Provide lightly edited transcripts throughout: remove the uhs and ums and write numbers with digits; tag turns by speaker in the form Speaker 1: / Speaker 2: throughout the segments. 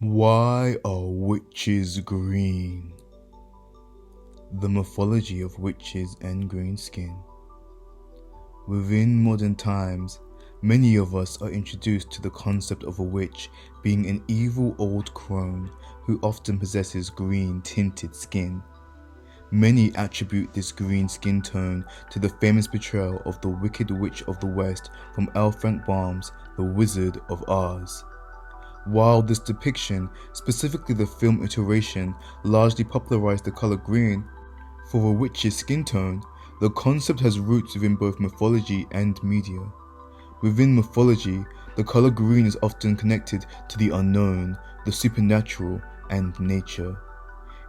Speaker 1: Why are witches green? The mythology of witches and green skin. Within modern times, many of us are introduced to the concept of a witch being an evil old crone who often possesses green tinted skin. Many attribute this green skin tone to the famous portrayal of the Wicked Witch of the West from L. Frank Baum's The Wizard of Oz. While this depiction, specifically the film iteration, largely popularized the color green for a witch's skin tone, the concept has roots within both mythology and media. Within mythology, the color green is often connected to the unknown, the supernatural, and nature.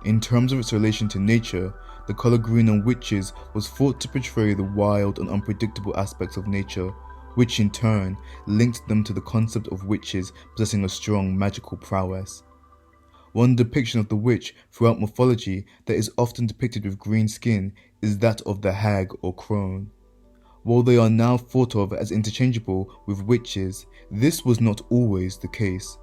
Speaker 1: In terms of its relation to nature, the color green on witches was thought to portray the wild and unpredictable aspects of nature, which in turn linked them to the concept of witches possessing a strong magical prowess. One depiction of the witch throughout mythology that is often depicted with green skin is that of the hag or crone. While they are now thought of as interchangeable with witches, this was not always the case.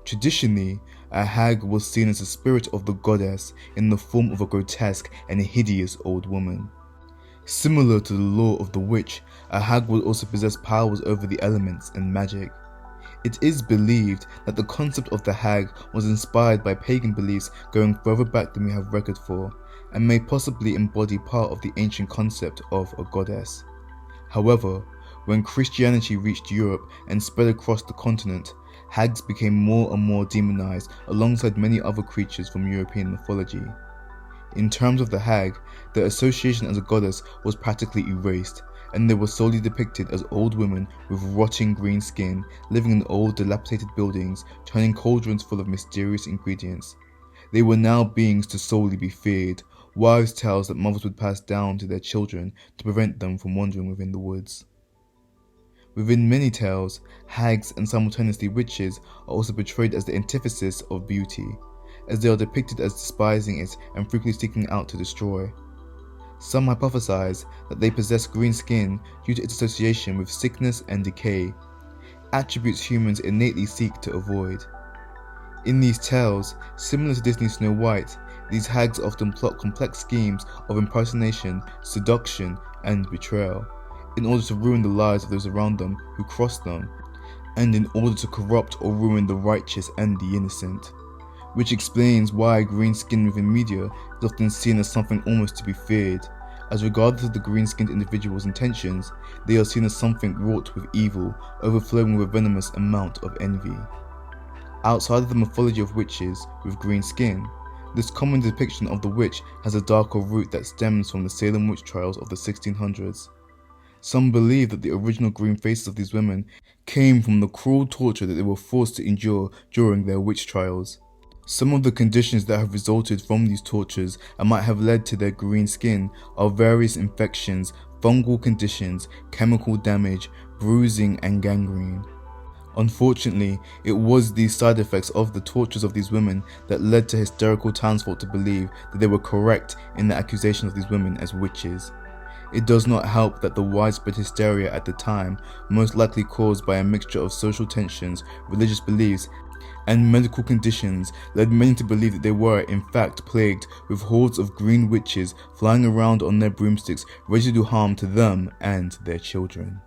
Speaker 1: Traditionally, a hag was seen as a spirit of the goddess in the form of a grotesque and hideous old woman. Similar to the lore of the witch, a hag would also possess powers over the elements and magic. It is believed that the concept of the hag was inspired by pagan beliefs going further back than we have record for, and may possibly embody part of the ancient concept of a goddess. However, when Christianity reached Europe and spread across the continent, hags became more and more demonized alongside many other creatures from European mythology. In terms of the hag, their association as a goddess was practically erased, and they were solely depicted as old women with rotting green skin, living in old dilapidated buildings, turning cauldrons full of mysterious ingredients. They were now beings to solely be feared, wives' tales that mothers would pass down to their children to prevent them from wandering within the woods. Within many tales, hags and simultaneously witches are also portrayed as the antithesis of beauty, as they are depicted as despising it and frequently seeking out to destroy. Some hypothesize that they possess green skin due to its association with sickness and decay, attributes humans innately seek to avoid. In these tales, similar to Disney's Snow White, these hags often plot complex schemes of impersonation, seduction, and betrayal, in order to ruin the lives of those around them who cross them, and in order to corrupt or ruin the righteous and the innocent. Which explains why green skin within media is often seen as something almost to be feared, as regardless of the green-skinned individual's intentions, they are seen as something wrought with evil, overflowing with a venomous amount of envy. Outside of the mythology of witches with green skin, this common depiction of the witch has a darker root that stems from the Salem witch trials of the 1600s. Some believe that the original green faces of these women came from the cruel torture that they were forced to endure during their witch trials. Some of the conditions that have resulted from these tortures and might have led to their green skin are various infections, fungal conditions, chemical damage, bruising, and gangrene. Unfortunately, it was these side effects of the tortures of these women that led to hysterical townsfolk to believe that they were correct in the accusation of these women as witches. It does not help that the widespread hysteria at the time, most likely caused by a mixture of social tensions, religious beliefs, and medical conditions, led many to believe that they were, in fact, plagued with hordes of green witches flying around on their broomsticks, ready to do harm to them and their children.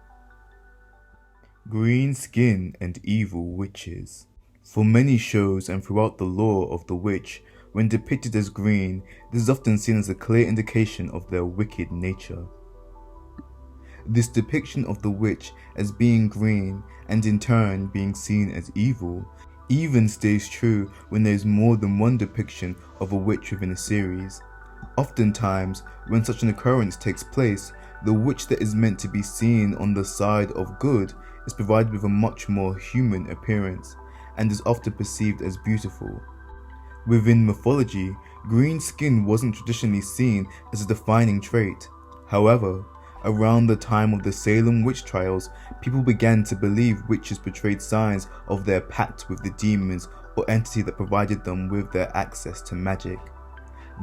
Speaker 1: Green skin and evil witches. For many shows and throughout the lore of the witch, when depicted as green, this is often seen as a clear indication of their wicked nature. This depiction of the witch as being green, and in turn being seen as evil, even stays true when there is more than one depiction of a witch within a series. Oftentimes, when such an occurrence takes place, the witch that is meant to be seen on the side of good is provided with a much more human appearance, and is often perceived as beautiful. Within mythology, green skin wasn't traditionally seen as a defining trait. However, around the time of the Salem witch trials, people began to believe witches portrayed signs of their pact with the demons or entity that provided them with their access to magic.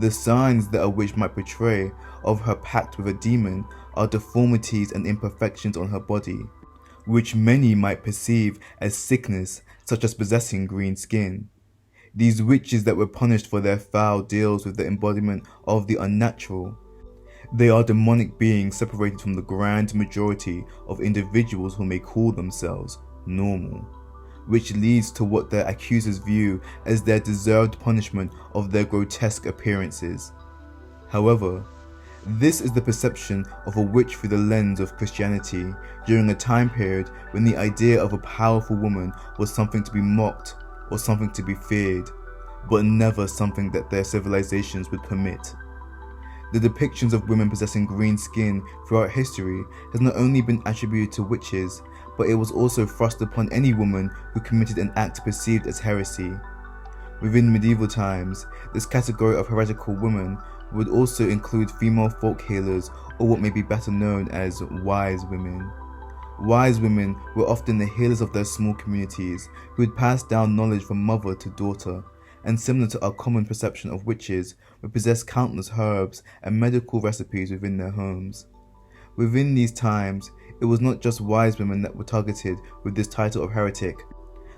Speaker 1: The signs that a witch might portray of her pact with a demon are deformities and imperfections on her body, which many might perceive as sickness, such as possessing green skin. These witches that were punished for their foul deals with the embodiment of the unnatural. They are demonic beings separated from the grand majority of individuals who may call themselves normal, which leads to what their accusers view as their deserved punishment of their grotesque appearances. However, this is the perception of a witch through the lens of Christianity during a time period when the idea of a powerful woman was something to be mocked or something to be feared, but never something that their civilizations would permit. The depictions of women possessing green skin throughout history has not only been attributed to witches, but it was also thrust upon any woman who committed an act perceived as heresy. Within medieval times, this category of heretical women would also include female folk healers, or what may be better known as wise women. Wise women were often the healers of their small communities, who would pass down knowledge from mother to daughter, and similar to our common perception of witches, would possess countless herbs and medical recipes within their homes. Within these times, it was not just wise women that were targeted with this title of heretic,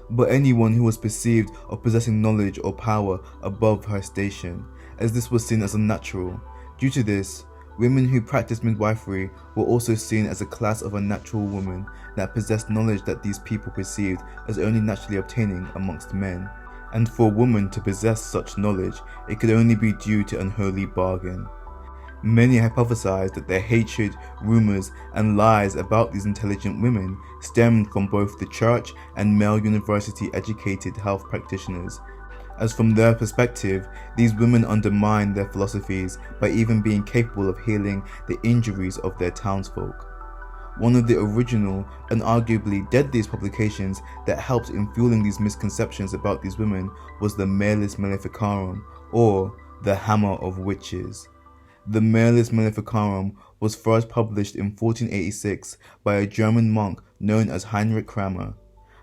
Speaker 1: but anyone who was perceived of possessing knowledge or power above her station, as this was seen as unnatural. Due to this, women who practiced midwifery were also seen as a class of unnatural women that possessed knowledge that these people perceived as only naturally obtaining amongst men. And for a woman to possess such knowledge, it could only be due to unholy bargain. Many hypothesize that their hatred, rumors, and lies about these intelligent women stemmed from both the church and male university-educated health practitioners, as from their perspective, these women undermined their philosophies by even being capable of healing the injuries of their townsfolk. One of the original and arguably deadliest publications that helped in fueling these misconceptions about these women was the Malleus Maleficarum, or the Hammer of Witches. The Malleus Maleficarum was first published in 1486 by a German monk known as Heinrich Kramer.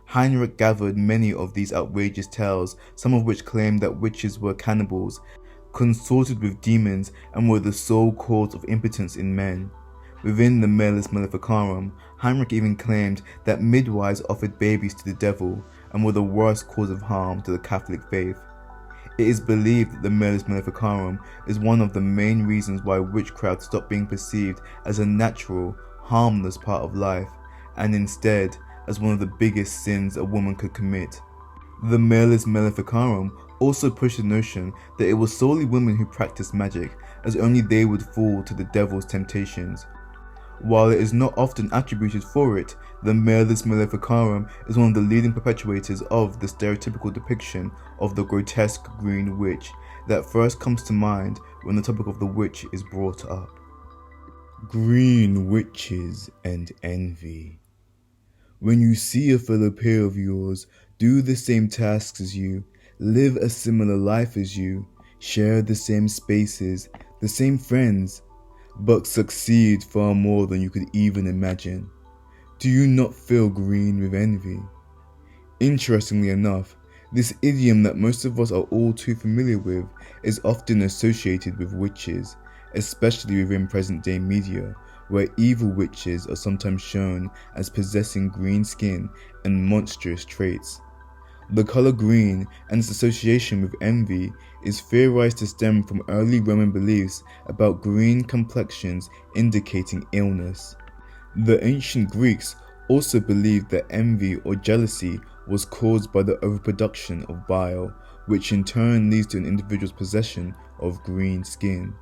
Speaker 1: Heinrich gathered many of these outrageous tales, some of which claimed that witches were cannibals, consorted with demons, and were the sole cause of impotence in men. Within the Malleus Maleficarum, Heinrich even claimed that midwives offered babies to the devil and were the worst cause of harm to the Catholic faith. It is believed that the Malleus Maleficarum is one of the main reasons why witchcraft stopped being perceived as a natural, harmless part of life, and instead as one of the biggest sins a woman could commit. The Malleus Maleficarum also pushed the notion that it was solely women who practiced magic, as only they would fall to the devil's temptations. While it is not often attributed for it, the Malleus Maleficarum is one of the leading perpetuators of the stereotypical depiction of the grotesque green witch that first comes to mind when the topic of the witch is brought up. Green witches and envy. When you see a fellow peer of yours do the same tasks as you, live a similar life as you, share the same spaces, the same friends, but succeed far more than you could even imagine, do you not feel green with envy? Interestingly enough, this idiom that most of us are all too familiar with is often associated with witches, especially within present-day media, where evil witches are sometimes shown as possessing green skin and monstrous traits. The color green and its association with envy is theorized to stem from early Roman beliefs about green complexions indicating illness. The ancient Greeks also believed that envy or jealousy was caused by the overproduction of bile, which in turn leads to an individual's possession of green skin.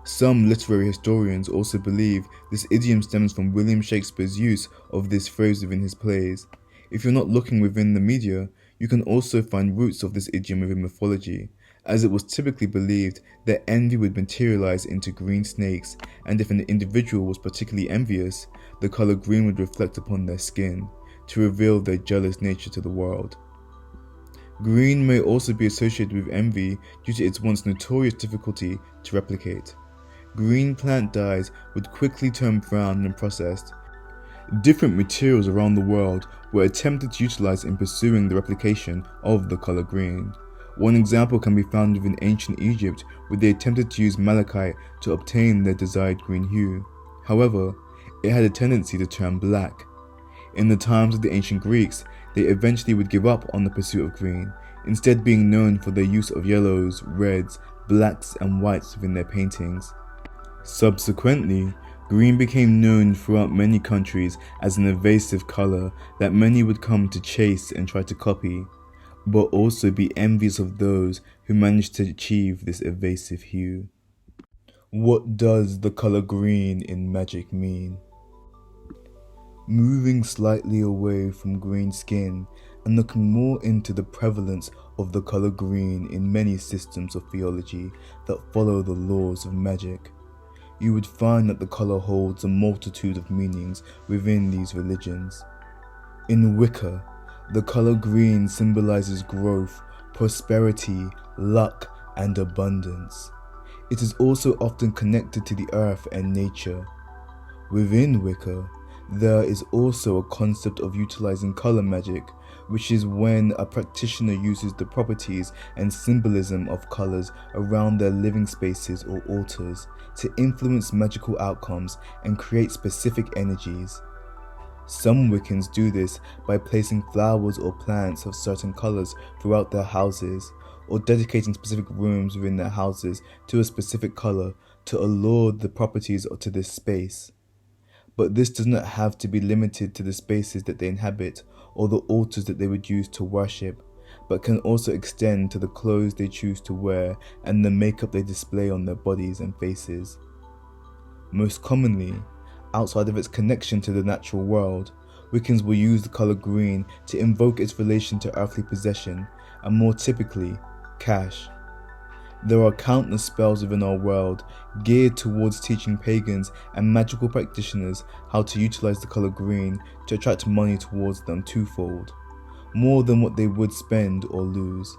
Speaker 1: Some literary historians also believe this idiom stems from William Shakespeare's use of this phrase within his plays. If you're not looking within the media, you can also find roots of this idiom within mythology, as it was typically believed that envy would materialize into green snakes, and if an individual was particularly envious, the color green would reflect upon their skin, to reveal their jealous nature to the world. Green may also be associated with envy due to its once notorious difficulty to replicate. Green plant dyes would quickly turn brown when processed. Different materials around the world were attempted to utilize in pursuing the replication of the color green. One example can be found within ancient Egypt, where they attempted to use malachite to obtain their desired green hue. However, it had a tendency to turn black. In the times of the ancient Greeks, they eventually would give up on the pursuit of green, instead being known for their use of yellows, reds, blacks and whites within their paintings. Subsequently, green became known throughout many countries as an evasive colour that many would come to chase and try to copy, but also be envious of those who managed to achieve this evasive hue. What does the colour green in magic mean? Moving slightly away from green skin and looking more into the prevalence of the colour green in many systems of theology that follow the laws of magic, you would find that the colour holds a multitude of meanings within these religions. In Wicca, the colour green symbolises growth, prosperity, luck and abundance. It is also often connected to the earth and nature. Within Wicca, there is also a concept of utilizing color magic, which is when a practitioner uses the properties and symbolism of colors around their living spaces or altars to influence magical outcomes and create specific energies. Some Wiccans do this by placing flowers or plants of certain colors throughout their houses, or dedicating specific rooms within their houses to a specific color to allure the properties to this space. But this does not have to be limited to the spaces that they inhabit or the altars that they would use to worship, but can also extend to the clothes they choose to wear and the makeup they display on their bodies and faces. Most commonly, outside of its connection to the natural world, Wiccans will use the colour green to invoke its relation to earthly possession, and more typically, cash. There are countless spells within our world geared towards teaching pagans and magical practitioners how to utilize the color green to attract money towards them twofold, more than what they would spend or lose.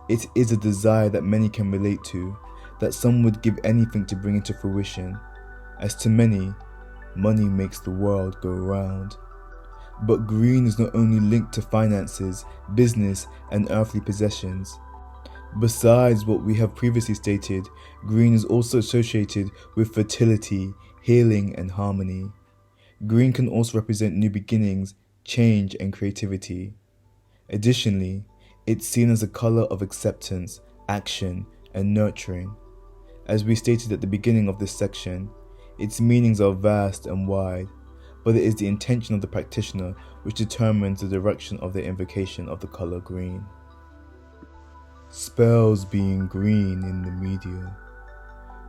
Speaker 1: It is a desire that many can relate to, that some would give anything to bring into fruition. As to many, money makes the world go round. But green is not only linked to finances, business, and earthly possessions. Besides what we have previously stated, green is also associated with fertility, healing, and harmony. Green can also represent new beginnings, change, and creativity. Additionally, it's seen as a color of acceptance, action, and nurturing. As we stated at the beginning of this section, its meanings are vast and wide, but it is the intention of the practitioner which determines the direction of their invocation of the color green. Spells being green in the media.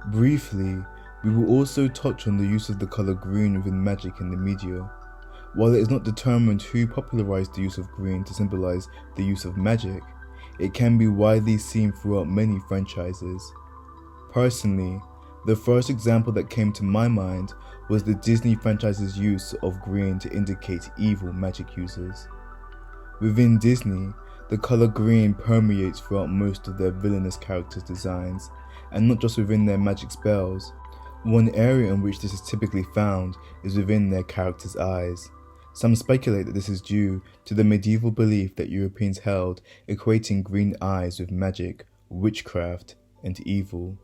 Speaker 1: Briefly, we will also touch on the use of the color green within magic in the media. While it is not determined who popularized the use of green to symbolize the use of magic, it can be widely seen throughout many franchises. Personally, the first example that came to my mind was the Disney franchise's use of green to indicate evil magic users. Within Disney, the color green permeates throughout most of their villainous characters' designs, and not just within their magic spells. One area in which this is typically found is within their characters' eyes. Some speculate that this is due to the medieval belief that Europeans held, equating green eyes with magic, witchcraft, and evil.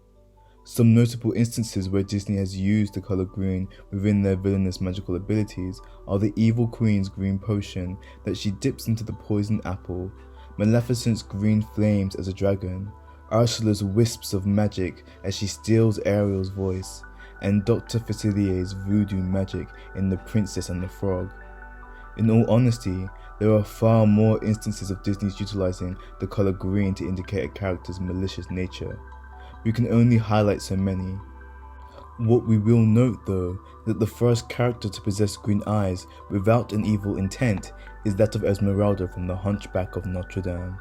Speaker 1: Some notable instances where Disney has used the color green within their villainous magical abilities are the Evil Queen's green potion that she dips into the poison apple, Maleficent's green flames as a dragon, Ursula's wisps of magic as she steals Ariel's voice, and Dr. Facilier's voodoo magic in The Princess and the Frog. In all honesty, there are far more instances of Disney's utilizing the color green to indicate a character's malicious nature. We can only highlight so many. What we will note though, that the first character to possess green eyes without an evil intent is that of Esmeralda from The Hunchback of Notre Dame.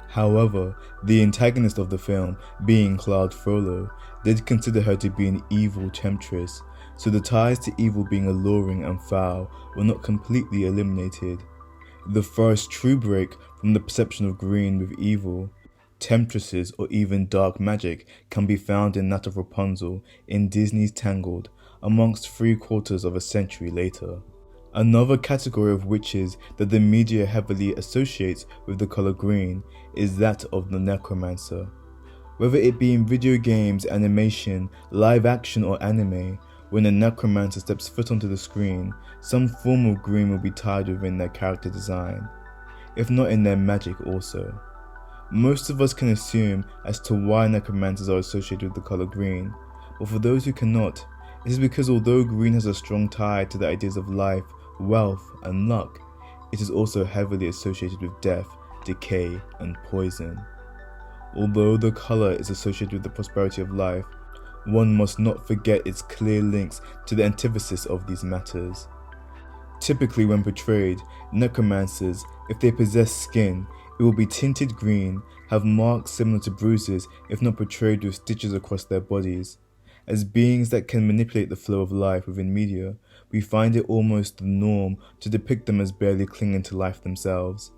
Speaker 1: However, the antagonist of the film, being Claude Frollo, did consider her to be an evil temptress, so the ties to evil being alluring and foul were not completely eliminated. The first true break from the perception of green with evil, temptresses, or even dark magic can be found in that of Rapunzel in Disney's Tangled, amongst 3/4 of a century later. Another category of witches that the media heavily associates with the color green is that of the necromancer. Whether it be in video games, animation, live action, or anime, when a necromancer steps foot onto the screen, some form of green will be tied within their character design. if not in their magic also. Most of us can assume as to why necromancers are associated with the color green, but for those who cannot, it is because although green has a strong tie to the ideas of life, wealth, and luck, it is also heavily associated with death, decay, and poison. Although the color is associated with the prosperity of life, one must not forget its clear links to the antithesis of these matters. Typically when portrayed, necromancers, if they possess skin, it will be tinted green, have marks similar to bruises if not portrayed with stitches across their bodies. As beings that can manipulate the flow of life within media, we find it almost the norm to depict them as barely clinging to life themselves.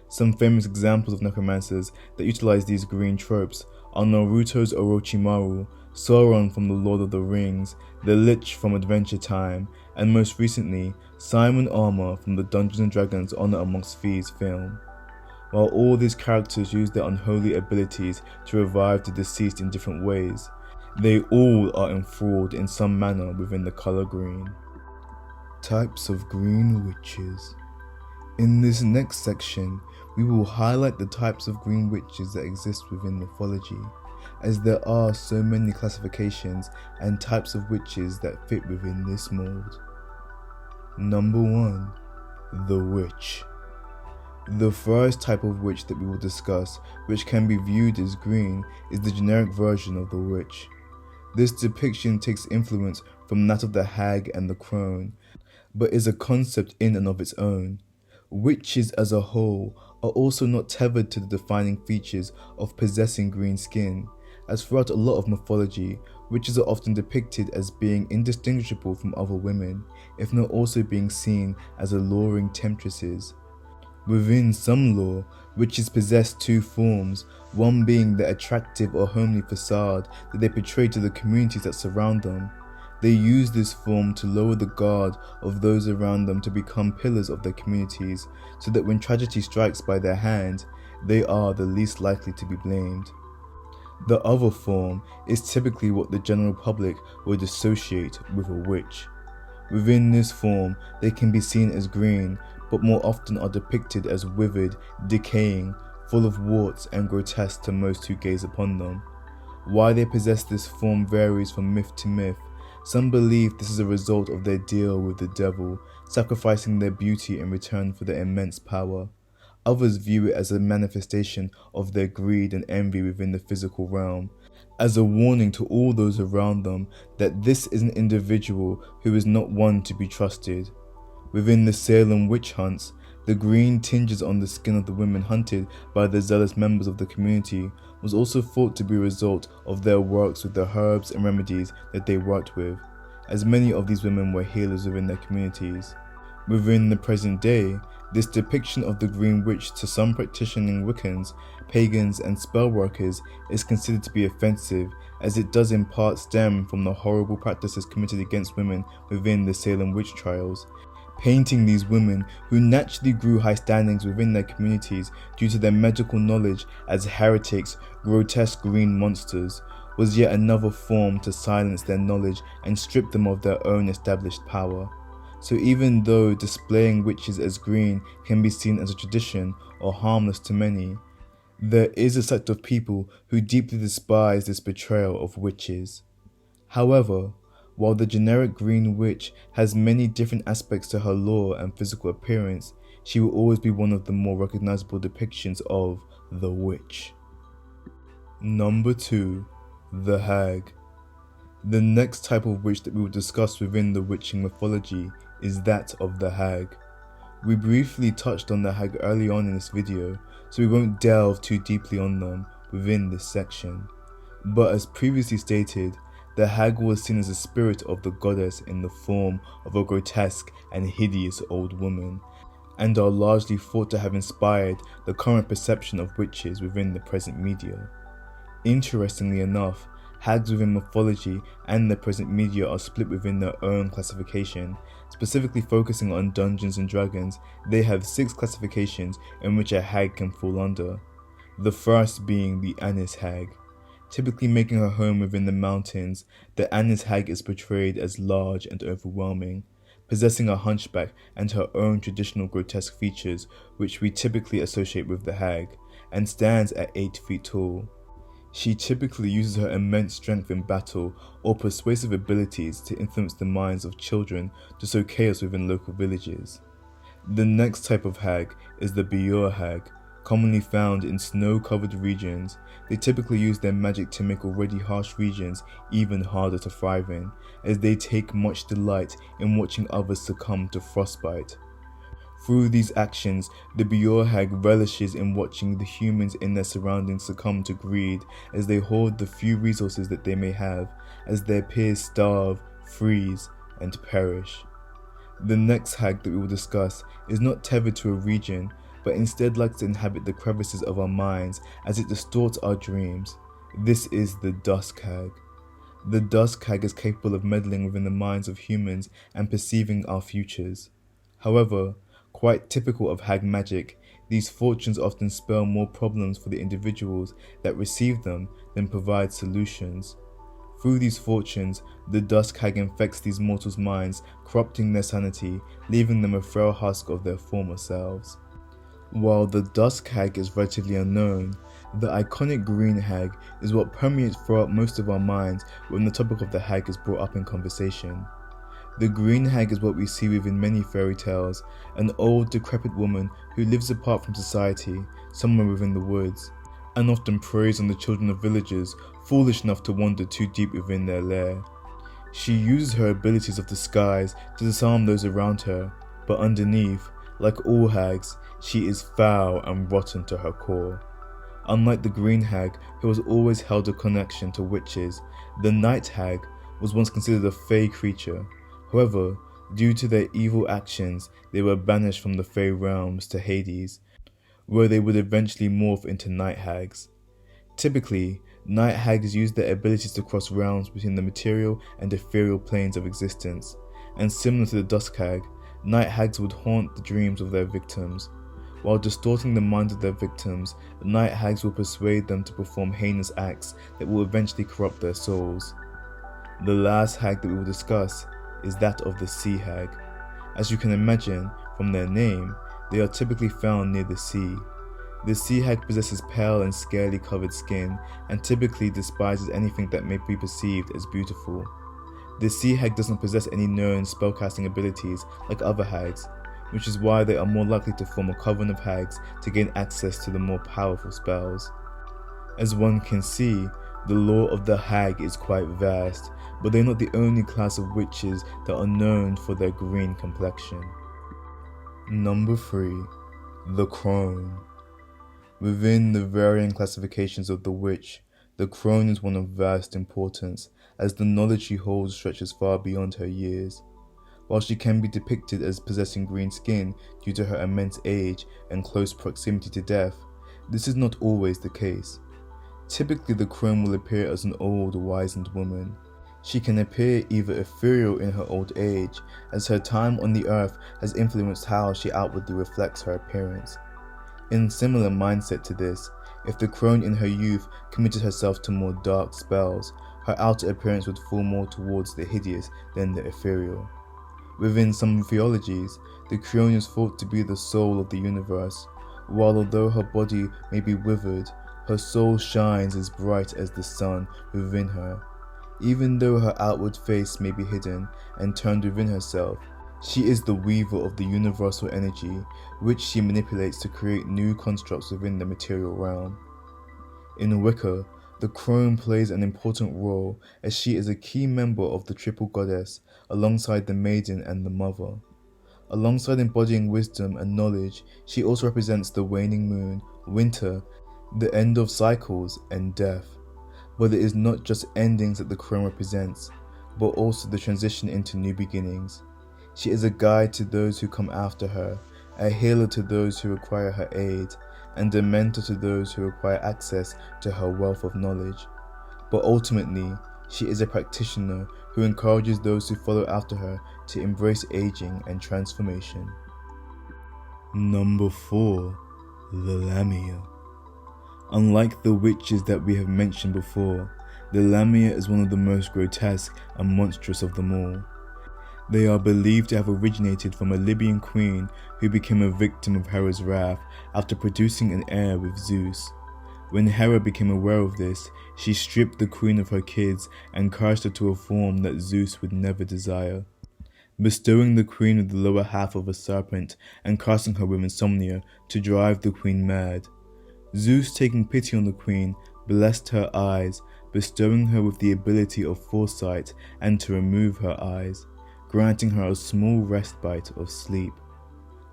Speaker 1: Some famous examples of necromancers that utilize these green tropes are Naruto's Orochimaru, Sauron from The Lord of the Rings, the Lich from Adventure Time, and most recently, Simon Armour from the Dungeons & Dragons Honor Amongst Thieves film. While all these characters use their unholy abilities to revive the deceased in different ways, they all are enthralled in some manner within the color green. Types of green witches. In this next section, we will highlight the types of green witches that exist within mythology, as there are so many classifications and types of witches that fit within this mold. Number 1. The Witch. The first type of witch that we will discuss, which can be viewed as green, is the generic version of the witch. This depiction takes influence from that of the hag and the crone, but is a concept in and of its own. Witches as a whole are also not tethered to the defining features of possessing green skin, as throughout a lot of mythology, witches are often depicted as being indistinguishable from other women, if not also being seen as alluring temptresses. Within some lore, witches possess two forms, one being the attractive or homely facade that they portray to the communities that surround them. They use this form to lower the guard of those around them to become pillars of their communities, so that when tragedy strikes by their hand, they are the least likely to be blamed. The other form is typically what the general public would associate with a witch. Within this form, they can be seen as green, but more often are depicted as withered, decaying, full of warts and grotesque to most who gaze upon them. Why they possess this form varies from myth to myth. Some believe this is a result of their deal with the devil, sacrificing their beauty in return for their immense power. Others view it as a manifestation of their greed and envy within the physical realm, as a warning to all those around them that this is an individual who is not one to be trusted. Within the Salem witch hunts, the green tinges on the skin of the women hunted by the zealous members of the community was also thought to be a result of their works with the herbs and remedies that they worked with, as many of these women were healers within their communities. Within the present day, this depiction of the green witch to some practicing Wiccans, pagans, and spell workers is considered to be offensive, as it does in part stem from the horrible practices committed against women within the Salem witch trials. Painting these women, who naturally grew high standings within their communities due to their medical knowledge, as heretics, grotesque green monsters, was yet another form to silence their knowledge and strip them of their own established power. So even though displaying witches as green can be seen as a tradition or harmless to many, there is a sect of people who deeply despise this portrayal of witches. However, while the generic green witch has many different aspects to her lore and physical appearance, she will always be one of the more recognizable depictions of the witch. Number 2. The Hag. The next type of witch that we will discuss within the witching mythology is that of the hag. We briefly touched on the hag early on in this video, so we won't delve too deeply on them within this section. But as previously stated, the hag was seen as a spirit of the goddess in the form of a grotesque and hideous old woman, and are largely thought to have inspired the current perception of witches within the present media. Interestingly enough, hags within mythology and the present media are split within their own classification. Specifically focusing on Dungeons & Dragons, they have 6 classifications in which a hag can fall under. The first being the Anis hag. Typically making her home within the mountains, the Anis hag is portrayed as large and overwhelming. possessing a hunchback and her own traditional grotesque features which we typically associate with the hag, and stands at 8 feet tall. She typically uses her immense strength in battle or persuasive abilities to influence the minds of children to sow chaos within local villages. The next type of hag is the Biur hag, commonly found in snow-covered regions. They typically use their magic to make already harsh regions even harder to thrive in, as they take much delight in watching others succumb to frostbite. Through these actions, the Biur hag relishes in watching the humans in their surroundings succumb to greed as they hoard the few resources that they may have, as their peers starve, freeze, and perish. The next hag that we will discuss is not tethered to a region, but instead likes to inhabit the crevices of our minds as it distorts our dreams. This is the Dusk hag. The Dusk hag is capable of meddling within the minds of humans and perceiving our futures. However, quite typical of hag magic, these fortunes often spell more problems for the individuals that receive them than provide solutions. Through these fortunes, the Dusk hag infects these mortals' minds, corrupting their sanity, leaving them a frail husk of their former selves. While the Dusk hag is relatively unknown, the iconic green hag is what permeates throughout most of our minds when the topic of the hag is brought up in conversation. The green hag is what we see within many fairy tales, an old, decrepit woman who lives apart from society, somewhere within the woods, and often preys on the children of villagers foolish enough to wander too deep within their lair. She uses her abilities of disguise to disarm those around her, but underneath, like all hags, she is foul and rotten to her core. Unlike the green hag, who has always held a connection to witches, the night hag was once considered a fey creature. However, due to their evil actions, they were banished from the fey realms to Hades, where they would eventually morph into night hags. Typically, night hags use their abilities to cross realms between the material and ethereal planes of existence, and similar to the Dusk hag, night hags would haunt the dreams of their victims. While distorting the minds of their victims, night hags will persuade them to perform heinous acts that will eventually corrupt their souls. The last hag that we will discuss is that of the sea hag. As you can imagine from their name, they are typically found near the sea. The sea hag possesses pale and scarily covered skin and typically despises anything that may be perceived as beautiful. The sea hag doesn't possess any known spellcasting abilities like other hags, which is why they are more likely to form a coven of hags to gain access to the more powerful spells. As one can see, the lore of the hag is quite vast, but they're not the only class of witches that are known for their green complexion. Number 3. The crone. Within the varying classifications of the witch, the crone is one of vast importance, as the knowledge she holds stretches far beyond her years. While she can be depicted as possessing green skin due to her immense age and close proximity to death, this is not always the case. Typically, the crone will appear as an old, wizened woman. She can appear either ethereal in her old age, as her time on the earth has influenced how she outwardly reflects her appearance. In similar mindset to this, if the crone in her youth committed herself to more dark spells, her outer appearance would fall more towards the hideous than the ethereal. Within some mythologies, the crone is thought to be the soul of the universe, while although her body may be withered, her soul shines as bright as the sun within her. Even though her outward face may be hidden and turned within herself, she is the weaver of the universal energy, which she manipulates to create new constructs within the material realm. In Wicca, the crone plays an important role as she is a key member of the triple goddess alongside the maiden and the mother. Alongside embodying wisdom and knowledge, she also represents the waning moon, winter, the end of cycles, and death. But it is not just endings that the crone represents, but also the transition into new beginnings. She is a guide to those who come after her, a healer to those who require her aid, and a mentor to those who require access to her wealth of knowledge. But ultimately, she is a practitioner who encourages those who follow after her to embrace aging and transformation. Number 4. The Lamia. Unlike the witches that we have mentioned before, the Lamia is one of the most grotesque and monstrous of them all. They are believed to have originated from a Libyan queen who became a victim of Hera's wrath after producing an heir with Zeus. When Hera became aware of this, she stripped the queen of her kids and cursed her to a form that Zeus would never desire, bestowing the queen with the lower half of a serpent and cursing her with insomnia to drive the queen mad. Zeus, taking pity on the queen, blessed her eyes, bestowing her with the ability of foresight and to remove her eyes, granting her a small respite of sleep.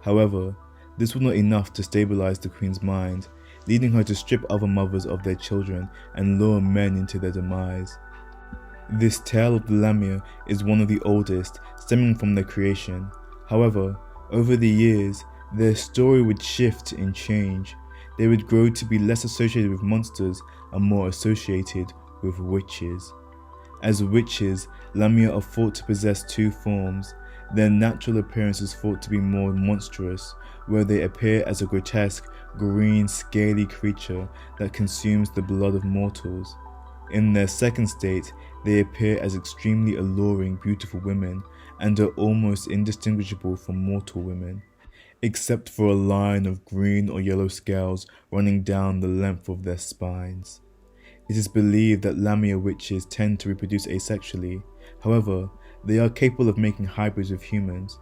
Speaker 1: However, this was not enough to stabilize the queen's mind, leading her to strip other mothers of their children and lure men into their demise. This tale of the Lamia is one of the oldest, stemming from their creation. However, over the years, their story would shift and change. They would grow to be less associated with monsters and more associated with witches. As witches, Lamia are thought to possess two forms. Their natural appearance is thought to be more monstrous, where they appear as a grotesque, green, scaly creature that consumes the blood of mortals. In their second state, they appear as extremely alluring, beautiful women and are almost indistinguishable from mortal women, except for a line of green or yellow scales running down the length of their spines. It is believed that Lamia witches tend to reproduce asexually. However, they are capable of making hybrids with humans.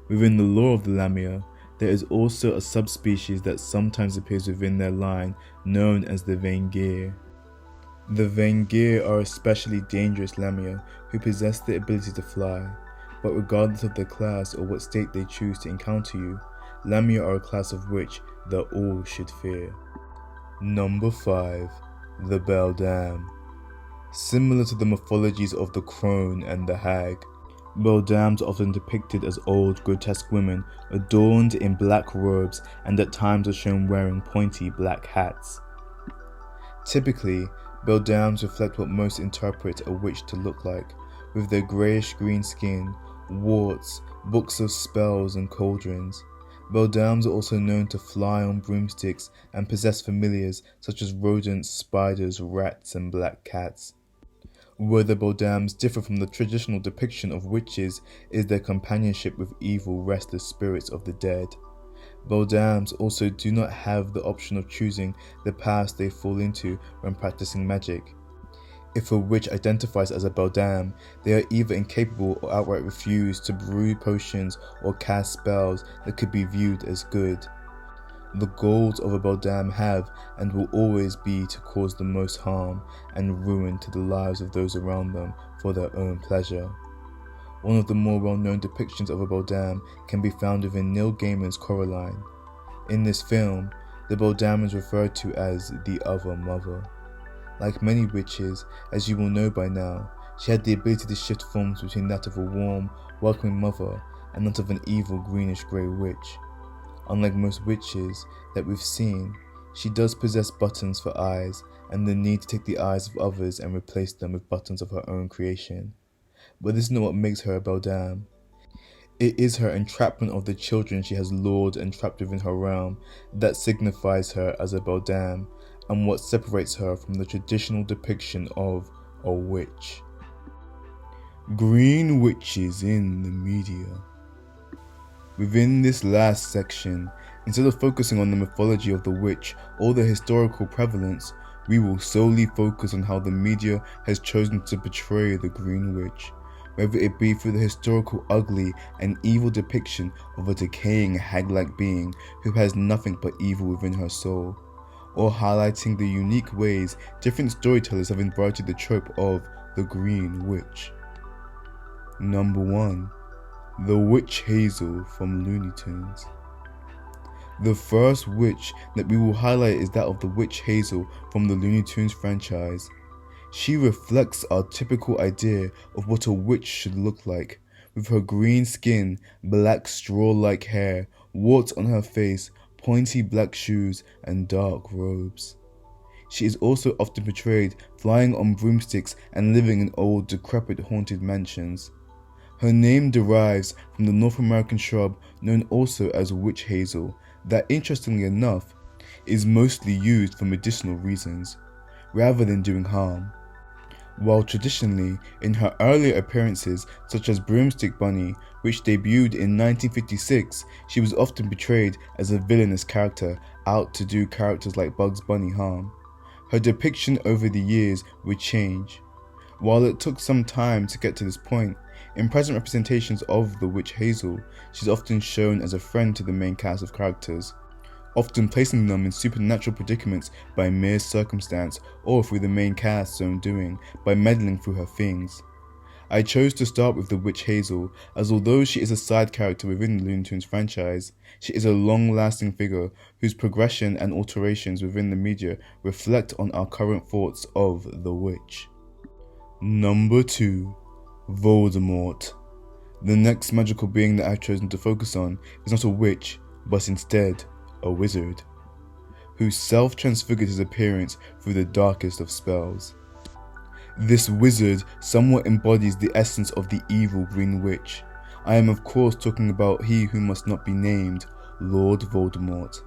Speaker 1: Within the lore of the Lamia, there is also a subspecies that sometimes appears within their line known as the Vaingir. The Vaingir are especially dangerous Lamia who possess the ability to fly, but regardless of their class or what state they choose to encounter you, Lamia are a class of witch that all should fear. Number 5. The Beldam. Similar to the mythologies of the crone and the hag, Beldams are often depicted as old, grotesque women adorned in black robes and at times are shown wearing pointy black hats. Typically, Beldams reflect what most interpret a witch to look like, with their greyish-green skin, warts, books of spells and cauldrons. Beldams are also known to fly on broomsticks and possess familiars such as rodents, spiders, rats and black cats. Where the Beldams differ from the traditional depiction of witches is their companionship with evil, restless spirits of the dead. Beldams also do not have the option of choosing the paths they fall into when practicing magic. If a witch identifies as a Beldam, they are either incapable or outright refuse to brew potions or cast spells that could be viewed as good. The goals of a Beldam have and will always be to cause the most harm and ruin to the lives of those around them for their own pleasure. One of the more well-known depictions of a Beldam can be found within Neil Gaiman's Coraline. In this film, the Beldam is referred to as the Other Mother. Like many witches, as you will know by now, she had the ability to shift forms between that of a warm, welcoming mother and that of an evil greenish-grey witch. Unlike most witches that we've seen, she does possess buttons for eyes and the need to take the eyes of others and replace them with buttons of her own creation. But this is not what makes her a Beldam. It is her entrapment of the children she has lured and trapped within her realm that signifies her as a Beldam, and what separates her from the traditional depiction of a witch. Green witches in the media. Within this last section, instead of focusing on the mythology of the witch or the historical prevalence, we will solely focus on how the media has chosen to portray the Green Witch, whether it be through the historical ugly and evil depiction of a decaying hag-like being who has nothing but evil within her soul, or highlighting the unique ways different storytellers have inverted the trope of the Green Witch. Number 1. The Witch Hazel from Looney Tunes. The first witch that we will highlight is that of the Witch Hazel from the Looney Tunes franchise. She reflects our typical idea of what a witch should look like, with her green skin, black straw-like hair, warts on her face, pointy black shoes, and dark robes. She is also often portrayed flying on broomsticks and living in old, decrepit, haunted mansions. Her name derives from the North American shrub known also as witch hazel that, interestingly enough, is mostly used for medicinal reasons, rather than doing harm. While traditionally, in her earlier appearances such as Broomstick Bunny, which debuted in 1956, she was often portrayed as a villainous character out to do characters like Bugs Bunny harm. Her depiction over the years would change. While it took some time to get to this point, in present representations of the witch Hazel, she's often shown as a friend to the main cast of characters, often placing them in supernatural predicaments by mere circumstance or through the main cast's own doing by meddling through her things. I chose to start with the witch Hazel, as although she is a side character within the Looney Tunes franchise, she is a long-lasting figure whose progression and alterations within the media reflect on our current thoughts of the witch. Number 2. Voldemort. The next magical being that I've chosen to focus on is not a witch, but instead a wizard, who self-transfigured his appearance through the darkest of spells. This wizard somewhat embodies the essence of the evil Green Witch. I am of course talking about he who must not be named, Lord Voldemort.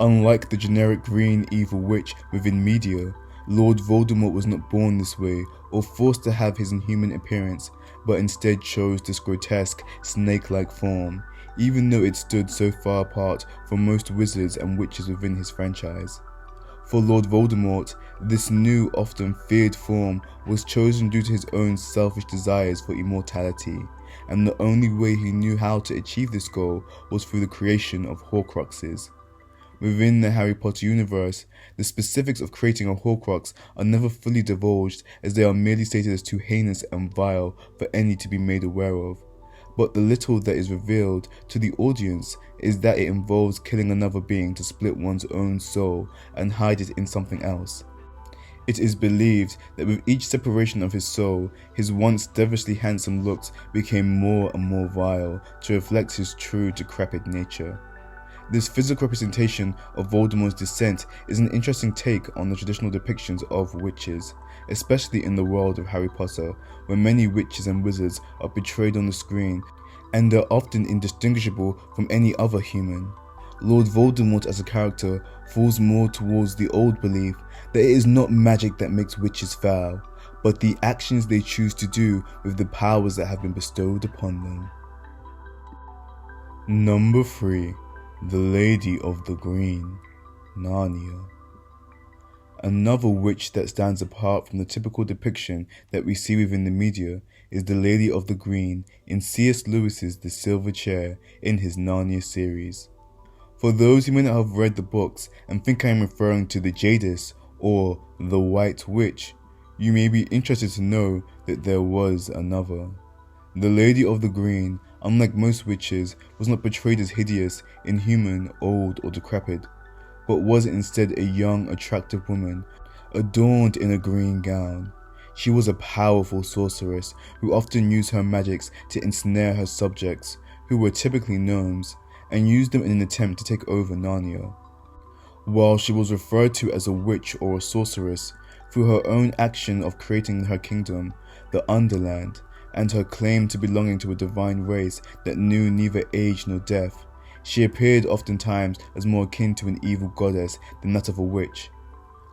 Speaker 1: Unlike the generic green evil witch within media, Lord Voldemort was not born this way or forced to have his inhuman appearance, but instead chose this grotesque, snake-like form, even though it stood so far apart from most wizards and witches within his franchise. For Lord Voldemort, this new, often feared form was chosen due to his own selfish desires for immortality, and the only way he knew how to achieve this goal was through the creation of Horcruxes. Within the Harry Potter universe, the specifics of creating a Horcrux are never fully divulged, as they are merely stated as too heinous and vile for any to be made aware of. But the little that is revealed to the audience is that it involves killing another being to split one's own soul and hide it in something else. It is believed that with each separation of his soul, his once devilishly handsome looks became more and more vile to reflect his true decrepit nature. This physical representation of Voldemort's descent is an interesting take on the traditional depictions of witches, especially in the world of Harry Potter, where many witches and wizards are portrayed on the screen and are often indistinguishable from any other human. Lord Voldemort as a character falls more towards the old belief that it is not magic that makes witches foul, but the actions they choose to do with the powers that have been bestowed upon them. Number 3. The Lady of the Green, Narnia. Another witch that stands apart from the typical depiction that we see within the media is the Lady of the Green in C.S. Lewis's The Silver Chair in his Narnia series. For those who may not have read the books and think I am referring to the Jadis or the White Witch, you may be interested to know that there was another. The Lady of the Green, unlike most witches, was not portrayed as hideous, inhuman, old, or decrepit, but was instead a young, attractive woman, adorned in a green gown. She was a powerful sorceress who often used her magics to ensnare her subjects, who were typically gnomes, and used them in an attempt to take over Narnia. While she was referred to as a witch or a sorceress, through her own action of creating her kingdom, the Underland, and her claim to belonging to a divine race that knew neither age nor death, she appeared oftentimes as more akin to an evil goddess than that of a witch.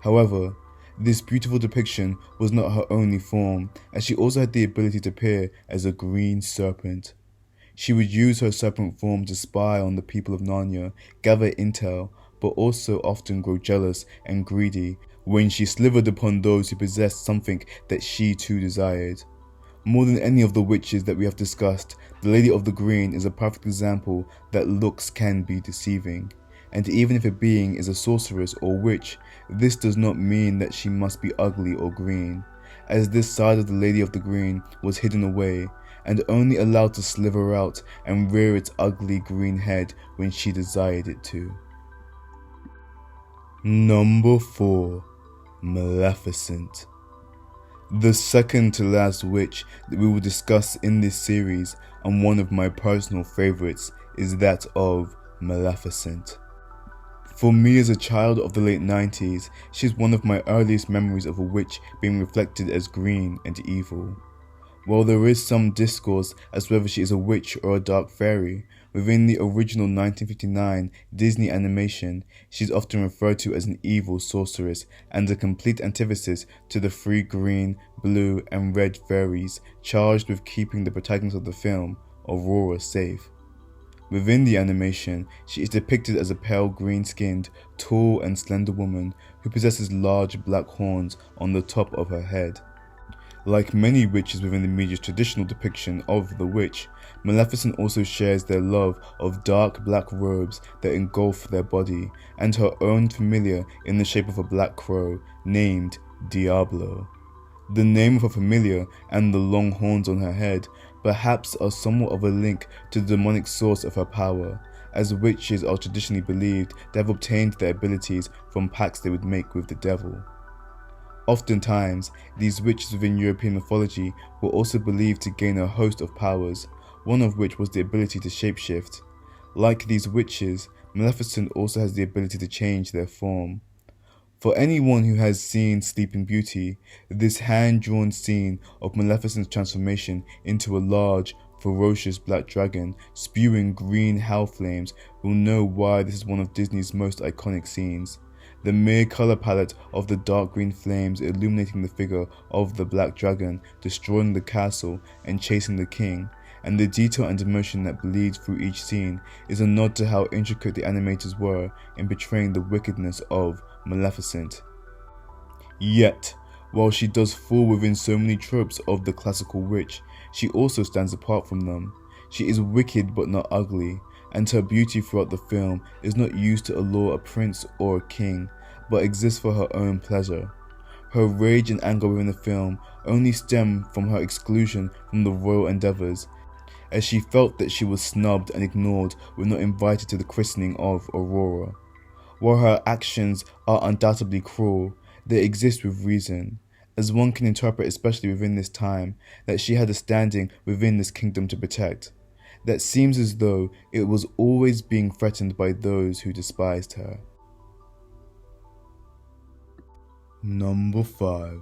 Speaker 1: However, this beautiful depiction was not her only form, as she also had the ability to appear as a green serpent. She would use her serpent form to spy on the people of Narnia, gather intel, but also often grow jealous and greedy when she slithered upon those who possessed something that she too desired. More than any of the witches that we have discussed, the Lady of the Green is a perfect example that looks can be deceiving. And even if a being is a sorceress or witch, this does not mean that she must be ugly or green, as this side of the Lady of the Green was hidden away, and only allowed to slither out and rear its ugly green head when she desired it to. Number 4. Maleficent. The second to last witch that we will discuss in this series, and one of my personal favorites, is that of Maleficent. For me as a child of the late 90s, she is one of my earliest memories of a witch being reflected as green and evil. While there is some discourse as to whether she is a witch or a dark fairy, within the original 1959 Disney animation, she is often referred to as an evil sorceress and a complete antithesis to the three green, blue, and red fairies charged with keeping the protagonist of the film, Aurora, safe. Within the animation, she is depicted as a pale green-skinned, tall and slender woman who possesses large black horns on the top of her head. Like many witches within the media's traditional depiction of the witch, Maleficent also shares their love of dark black robes that engulf their body, and her own familiar in the shape of a black crow named Diablo. The name of her familiar and the long horns on her head perhaps are somewhat of a link to the demonic source of her power, as witches are traditionally believed to have obtained their abilities from pacts they would make with the devil. Oftentimes, these witches within European mythology were also believed to gain a host of powers, one of which was the ability to shapeshift. Like these witches, Maleficent also has the ability to change their form. For anyone who has seen Sleeping Beauty, this hand-drawn scene of Maleficent's transformation into a large, ferocious black dragon spewing green hell flames will know why this is one of Disney's most iconic scenes. The mere color palette of the dark green flames illuminating the figure of the black dragon destroying the castle and chasing the king, and the detail and emotion that bleeds through each scene is a nod to how intricate the animators were in portraying the wickedness of Maleficent. Yet, while she does fall within so many tropes of the classical witch, she also stands apart from them. She is wicked but not ugly, and her beauty throughout the film is not used to allure a prince or a king, but exists for her own pleasure. Her rage and anger within the film only stem from her exclusion from the royal endeavours, as she felt that she was snubbed and ignored when not invited to the christening of Aurora. While her actions are undoubtedly cruel, they exist with reason, as one can interpret, especially within this time, that she had a standing within this kingdom to protect. That seems as though it was always being threatened by those who despised her. Number 5.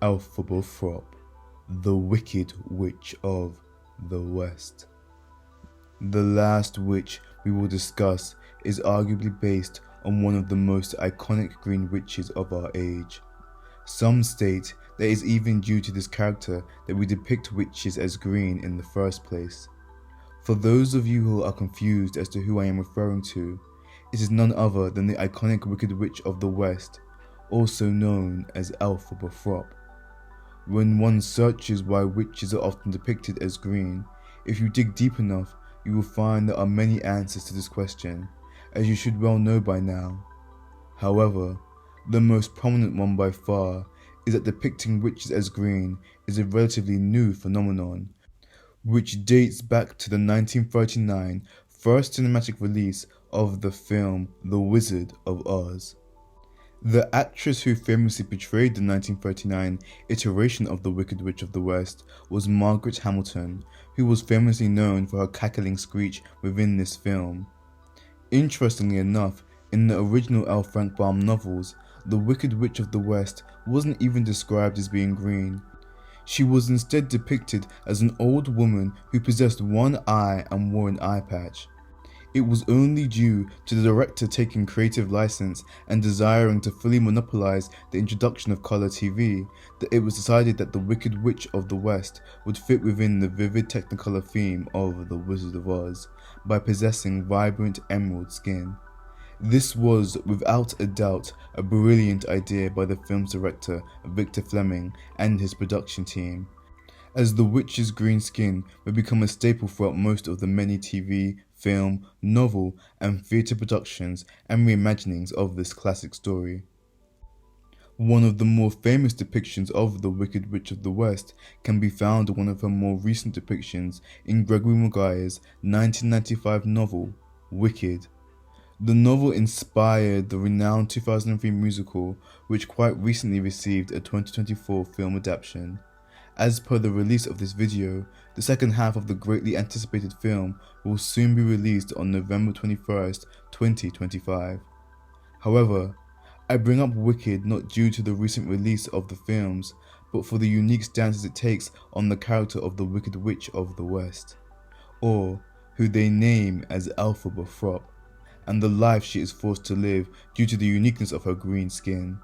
Speaker 1: Elphaba Throp, the Wicked Witch of the West. The last witch we will discuss is arguably based on one of the most iconic green witches of our age. Some state that it is even due to this character that we depict witches as green in the first place. For those of you who are confused as to who I am referring to, it is none other than the iconic Wicked Witch of the West, also known as Elphaba Throp. When one searches why witches are often depicted as green, if you dig deep enough, you will find there are many answers to this question, as you should well know by now. However, the most prominent one by far is that depicting witches as green is a relatively new phenomenon, which dates back to the 1939 first cinematic release of the film The Wizard of Oz. The actress who famously portrayed the 1939 iteration of the Wicked Witch of the West was Margaret Hamilton, who was famously known for her cackling screech within this film. Interestingly enough, in the original L. Frank Baum novels, the Wicked Witch of the West wasn't even described as being green. She was instead depicted as an old woman who possessed one eye and wore an eye patch. It was only due to the director taking creative license and desiring to fully monopolize the introduction of color TV that it was decided that the Wicked Witch of the West would fit within the vivid Technicolor theme of The Wizard of Oz by possessing vibrant emerald skin. This was, without a doubt, a brilliant idea by the film's director Victor Fleming and his production team, as the witch's green skin would become a staple throughout most of the many TV, film, novel, and theatre productions and reimaginings of this classic story. One of the more famous depictions of the Wicked Witch of the West can be found in one of her more recent depictions in Gregory Maguire's 1995 novel, Wicked. The novel inspired the renowned 2003 musical, which quite recently received a 2024 film adaptation. As per the release of this video, the second half of the greatly anticipated film will soon be released on November 21st, 2025. However, I bring up Wicked not due to the recent release of the films, but for the unique stances it takes on the character of the Wicked Witch of the West. Or, who they name as Elphaba Throp, and the life she is forced to live due to the uniqueness of her green skin.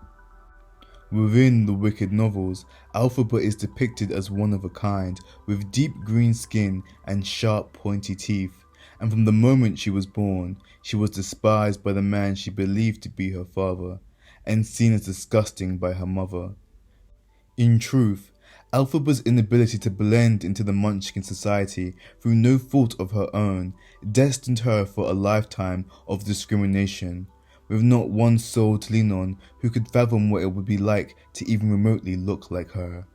Speaker 1: Within the Wicked novels, Elphaba is depicted as one of a kind, with deep green skin and sharp pointy teeth, and from the moment she was born, she was despised by the man she believed to be her father, and seen as disgusting by her mother. In truth, Elphaba's inability to blend into the Munchkin society through no fault of her own destined her for a lifetime of discrimination, with not one soul to lean on who could fathom what it would be like to even remotely look like her.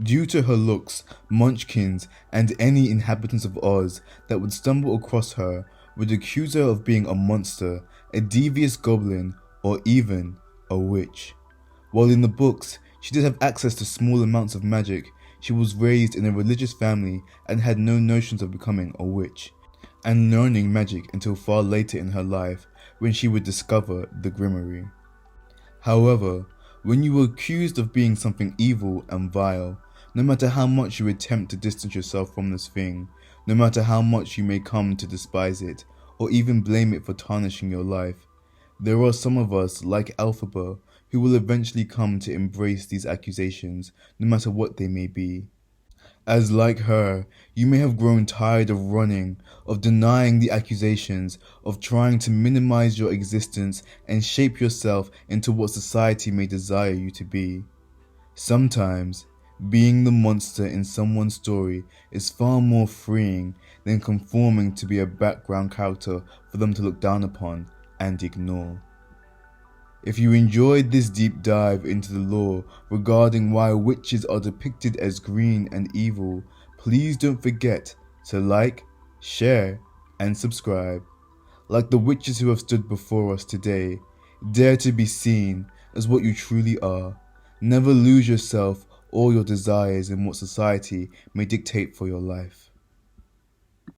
Speaker 1: Due to her looks, Munchkins and any inhabitants of Oz that would stumble across her would accuse her of being a monster, a devious goblin, or even a witch. While in the books, she did have access to small amounts of magic, she was raised in a religious family and had no notions of becoming a witch, and learning magic until far later in her life when she would discover the Grimoire. However, when you were accused of being something evil and vile, no matter how much you attempt to distance yourself from this thing, no matter how much you may come to despise it, or even blame it for tarnishing your life, there are some of us, like Elphaba, who will eventually come to embrace these accusations, no matter what they may be. As like her, you may have grown tired of running, of denying the accusations, of trying to minimize your existence and shape yourself into what society may desire you to be. Sometimes, being the monster in someone's story is far more freeing than conforming to be a background character for them to look down upon and ignore. If you enjoyed this deep dive into the lore regarding why witches are depicted as green and evil, please don't forget to like, share, and subscribe. Like the witches who have stood before us today, dare to be seen as what you truly are. Never lose yourself or your desires in what society may dictate for your life.